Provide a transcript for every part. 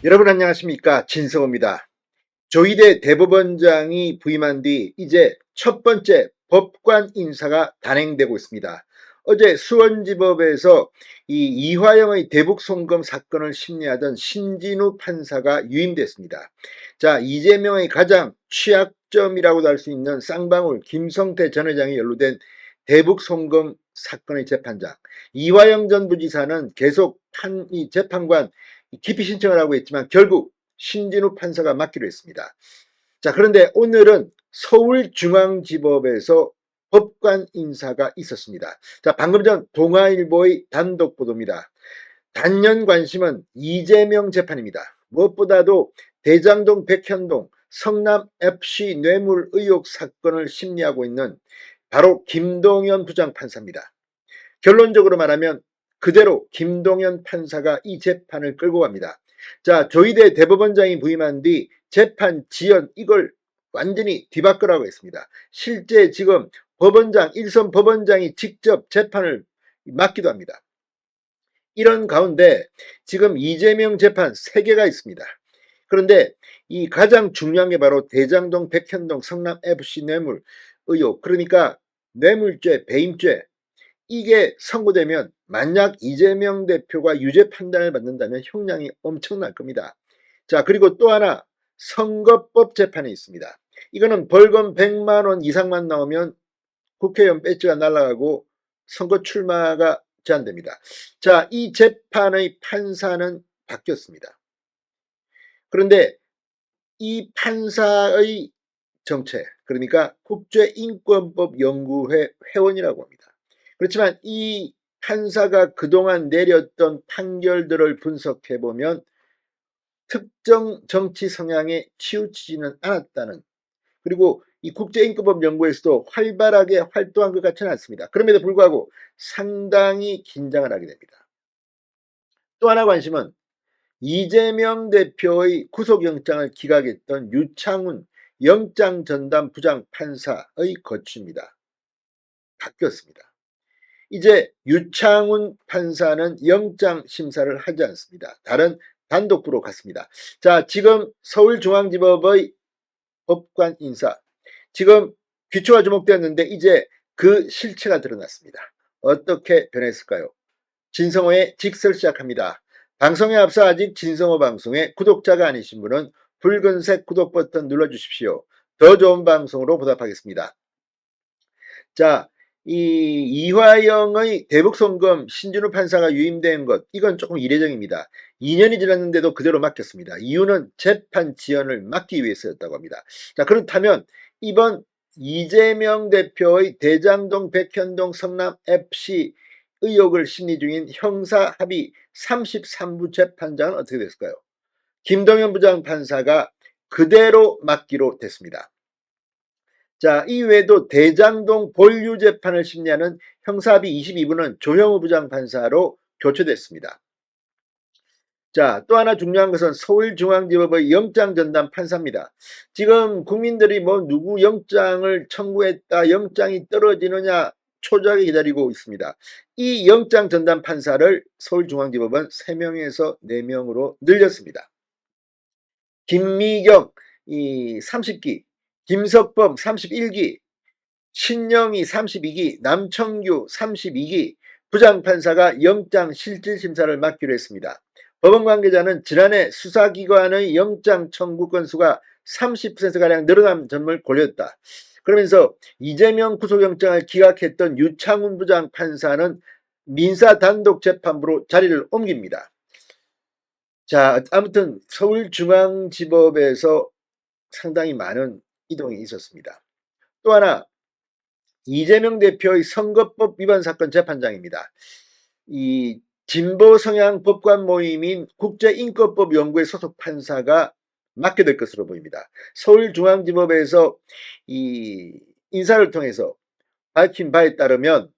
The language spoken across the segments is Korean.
여러분 안녕하십니까, 진성호입니다. 조희대 대법원장이 부임한 뒤 이제 첫 번째 법관 인사가 단행되고 있습니다. 어제 수원지법에서 이 이화영의 대북 송금 사건을 심리하던 신진우 판사가 유임됐습니다. 자, 이재명의 가장 취약점이라고도 할 수 있는 쌍방울 김성태 전 회장이 연루된 대북 송금 사건의 재판장, 이화영 전 부지사는 계속 이 재판관 기피 신청을 하고 있지만 결국 신진우 판사가 맡기로 했습니다. 자, 그런데 오늘은 서울중앙지법에서 법관 인사가 있었습니다. 자, 방금 전 동아일보의 단독 보도입니다. 단연 관심은 이재명 재판입니다. 무엇보다도 대장동 백현동 성남 FC 뇌물 의혹 사건을 심리하고 있는 바로 김동연 부장판사입니다. 결론적으로 말하면 그대로 김동연 판사가 이 재판을 끌고 갑니다. 자, 조희대 대법원장이 부임한 뒤 재판 지연 이걸 완전히 뒤바꾸라고 했습니다. 실제 지금 법원장, 일선 법원장이 직접 재판을 맡기도 합니다. 이런 가운데 지금 이재명 재판 3개가 있습니다. 그런데 이 가장 중요한 게 바로 대장동 백현동 성남 FC 뇌물 의혹, 그러니까 뇌물죄, 배임죄, 이게 선고되면 만약 이재명 대표가 유죄 판단을 받는다면 형량이 엄청날 겁니다. 자, 그리고 또 하나 선거법 재판이 있습니다. 이거는 벌금 100만 원 이상만 나오면 국회의원 배지가 날아가고 선거 출마가 제한됩니다. 자, 이 재판의 판사는 바뀌었습니다. 그런데 이 판사의 정체, 그러니까 국제인권법 연구회 회원이라고 합니다. 그렇지만 이 판사가 그동안 내렸던 판결들을 분석해보면 특정 정치 성향에 치우치지는 않았다는, 그리고 이 국제인권법 연구에서도 활발하게 활동한 것 같지는 않습니다. 그럼에도 불구하고 상당히 긴장을 하게 됩니다. 또 하나 관심은 이재명 대표의 구속영장을 기각했던 유창훈 영장전담 부장판사의 거취입니다. 바뀌었습니다. 이제 유창훈 판사는 영장 심사를 하지 않습니다. 다른 단독부로 갔습니다. 자, 지금 서울중앙지법의 법관 인사, 지금 귀초가 주목되었는데 이제 그 실체가 드러났습니다. 어떻게 변했을까요? 진성호의 직설 시작합니다. 방송에 앞서 아직 진성호 방송에 구독자가 아니신 분은 붉은색 구독 버튼 눌러주십시오. 더 좋은 방송으로 보답하겠습니다. 자, 이 이화영의 대북송금 신진우 판사가 유임된 것, 이건 조금 이례적입니다. 2년이 지났는데도 그대로 맡겼습니다. 이유는 재판 지연을 막기 위해서였다고 합니다. 자, 그렇다면 이번 이재명 대표의 대장동 백현동 성남 FC 의혹을 심리 중인 형사합의 33부 재판장은 어떻게 됐을까요? 김동연 부장판사가 그대로 맡기로 됐습니다. 자, 이외에도 대장동 본류 재판을 심리하는 형사합의 22부는 조형우 부장판사로 교체됐습니다. 자, 또 하나 중요한 것은 서울중앙지법의 영장전담 판사입니다. 지금 국민들이 뭐 누구 영장을 청구했다, 영장이 떨어지느냐 초조하게 기다리고 있습니다. 이 영장전담 판사를 서울중앙지법은 3명에서 4명으로 늘렸습니다. 김미경 30기, 김석범 31기, 신영희 32기, 남청규 32기 부장판사가 영장 실질심사를 맡기로 했습니다. 법원 관계자는 지난해 수사기관의 영장 청구 건수가 30%가량 늘어난 점을 고려했다. 그러면서 이재명 구속영장을 기각했던 유창훈 부장판사는 민사단독재판부로 자리를 옮깁니다. 자, 아무튼 서울중앙지법에서 상당히 많은 이동이 있었습니다. 또 하나, 이재명 대표의 선거법 위반 사건 재판장입니다. 이 진보 성향 법관 모임인 국제인권법 연구회 소속 판사가 맡게 될 것으로 보입니다. 서울중앙지법에서 이 인사를 통해서 밝힌 바에 따르면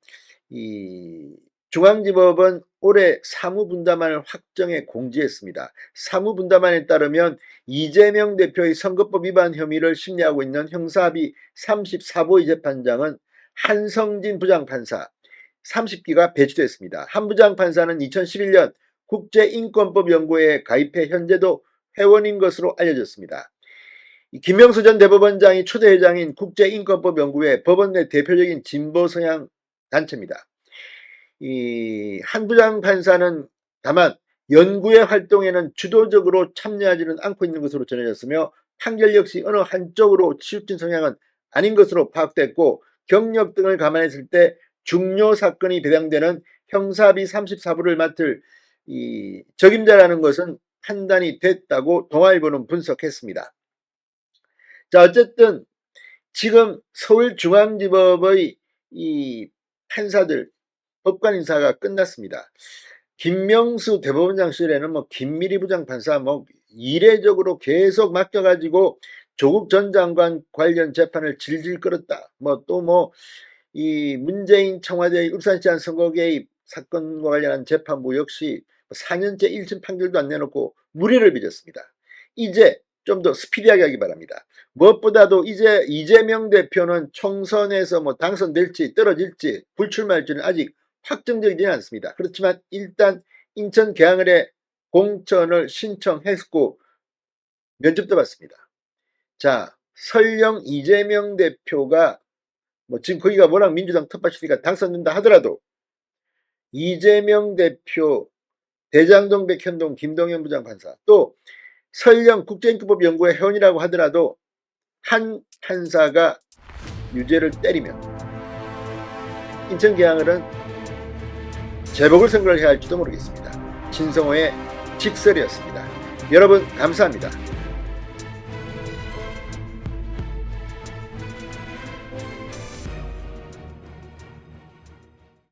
이 중앙지법은 올해 사무분담안을 확정해 공지했습니다. 사무분담안에 따르면 이재명 대표의 선거법 위반 혐의를 심리하고 있는 형사합의 34부의 재판장은 한성진 부장판사 30기가 배치됐습니다. 한 부장판사는 2011년 국제인권법 연구회에 가입해 현재도 회원인 것으로 알려졌습니다. 김명수 전 대법원장이 초대 회장인 국제인권법연구회 법원 내 대표적인 진보 성향 단체입니다. 이 한 부장 판사는 다만 연구의 활동에는 주도적으로 참여하지는 않고 있는 것으로 전해졌으며 판결 역시 어느 한쪽으로 치우친 성향은 아닌 것으로 파악됐고, 경력 등을 감안했을 때 중요 사건이 배당되는 형사비 34부를 맡을 이 적임자라는 것은 판단이 됐다고 동아일보는 분석했습니다. 자, 어쨌든 지금 서울중앙지법의 이 판사들 법관 인사가 끝났습니다. 김명수 대법원장 시절에는 뭐 김미리 부장판사 뭐 이례적으로 계속 맡겨가지고 조국 전 장관 관련 재판을 질질 끌었다. 뭐 또 뭐 이 문재인 청와대의 울산시장 선거 개입 사건과 관련한 재판부 역시 4년째 1심 판결도 안 내놓고 무리를 빚었습니다. 이제 좀 더 스피디하게 하기 바랍니다. 무엇보다도 이제 이재명 대표는 총선에서 뭐 당선될지 떨어질지 불출마할지는 아직 확정적이지는 않습니다. 그렇지만 일단 인천 계양을에 공천을 신청했고 면접도 봤습니다. 자, 설령 이재명 대표가 뭐 지금 거기가 워낙 민주당 텃밭이니까 당선된다 하더라도 이재명 대표, 대장동, 백현동, 김동연 부장판사, 또 설령 국제인권법연구회 회원이라고 하더라도 한 판사가 유죄를 때리면 인천 계양을은 재보궐선거를 해야 할지도 모르겠습니다. 진성호의 직설이었습니다. 여러분 감사합니다.